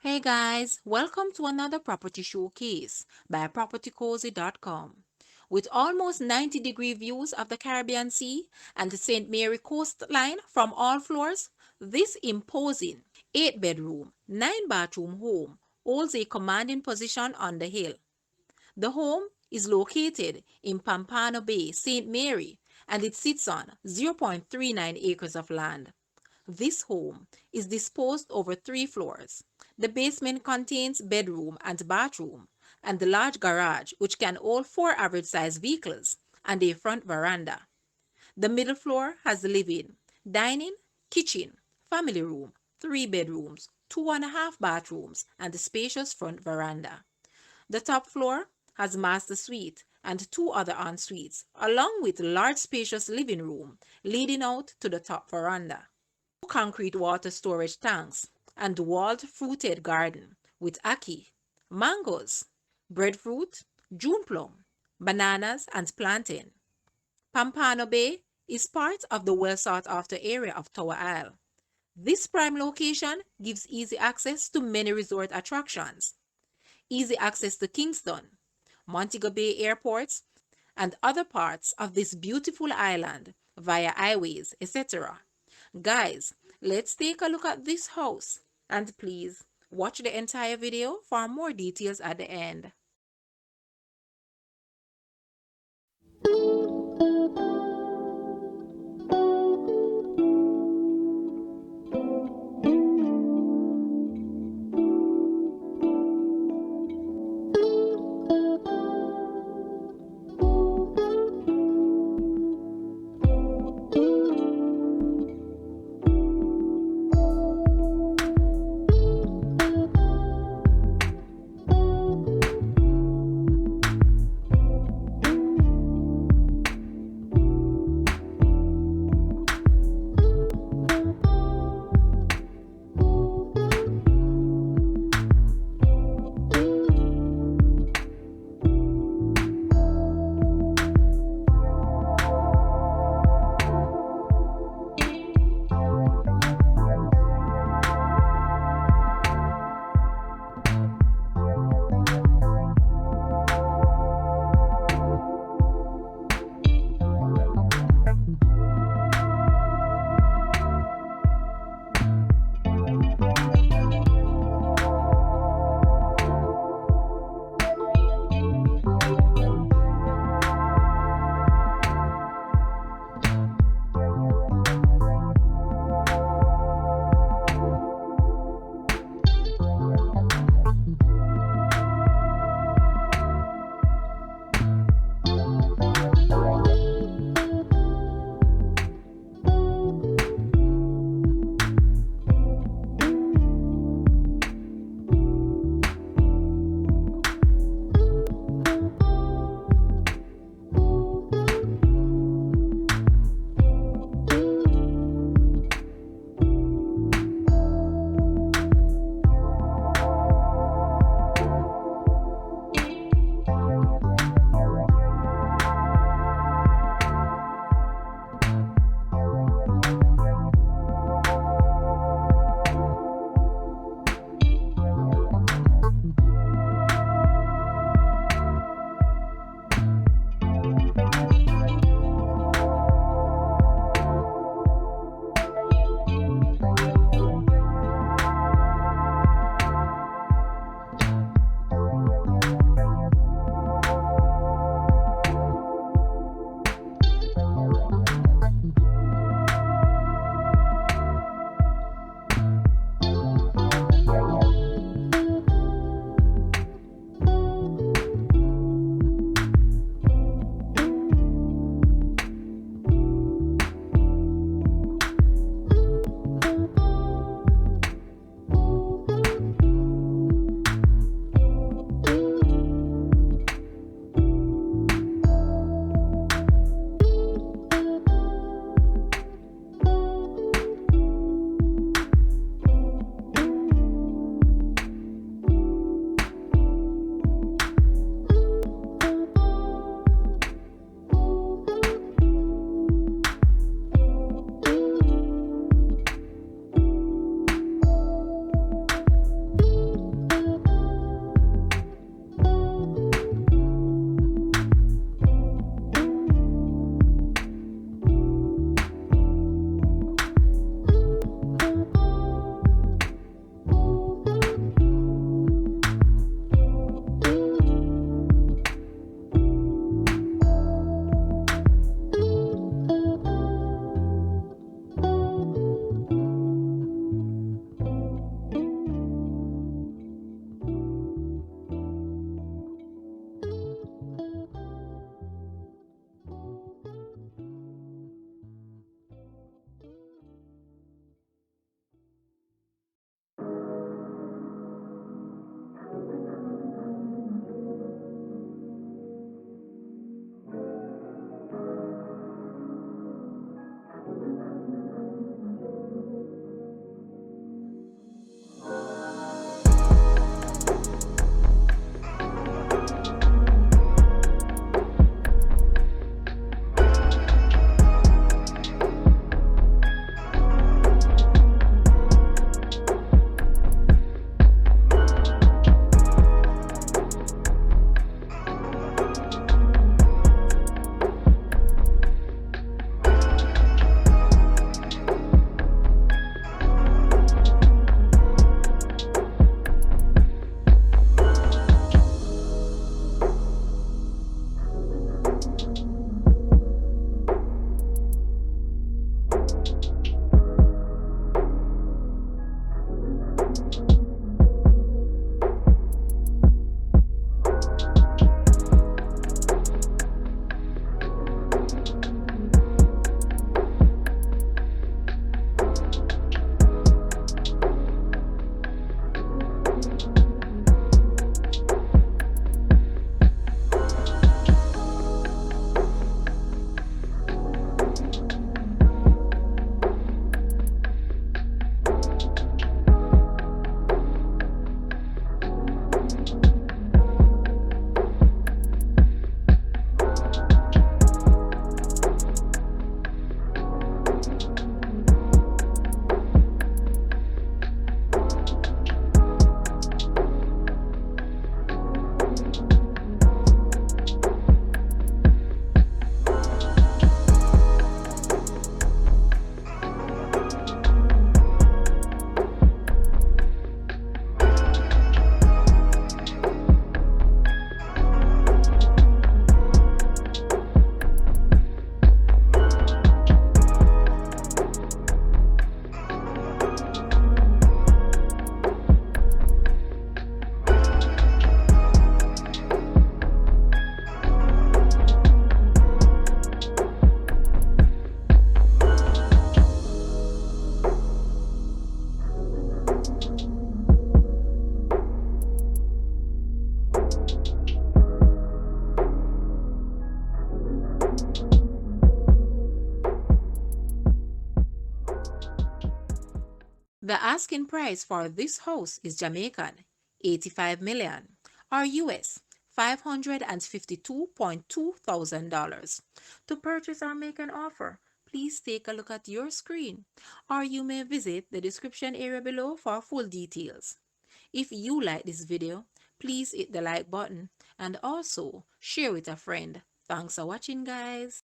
Hey guys, welcome to another property showcase by propertycozy.com. With almost 90-degree views of the Caribbean Sea and the St. Mary coastline from all floors, this imposing 8-bedroom, 9-bathroom home holds a commanding position on the hill. The home is located in Pompano Bay, St. Mary, and it sits on 0.39 acres of land. This home is disposed over 3 floors. The basement contains bedroom and bathroom, and the large garage, which can hold 4 average-sized vehicles, and a front veranda. The middle floor has the living, dining, kitchen, family room, 3 bedrooms, 2.5 bathrooms, and a spacious front veranda. The top floor has master suite and 2 other en-suites, along with large spacious living room leading out to the top veranda. Concrete water storage tanks, and walled fruited garden with ackee, mangoes, breadfruit, June plum, bananas, and plantain. Pompano Bay is part of the well sought after area of Tower Isle. This prime location gives easy access to many resort attractions, easy access to Kingston, Montego Bay airports, and other parts of this beautiful island via highways, etc. Guys, let's take a look at this house, and please watch the entire video for more details at the end. The asking price for this house is Jamaican 85 million or US $552.2 thousand. To purchase or make an offer, please take a look at your screen or you may visit the description area below for full details. If you like this video, please hit the like button and also share with a friend. Thanks for watching, guys.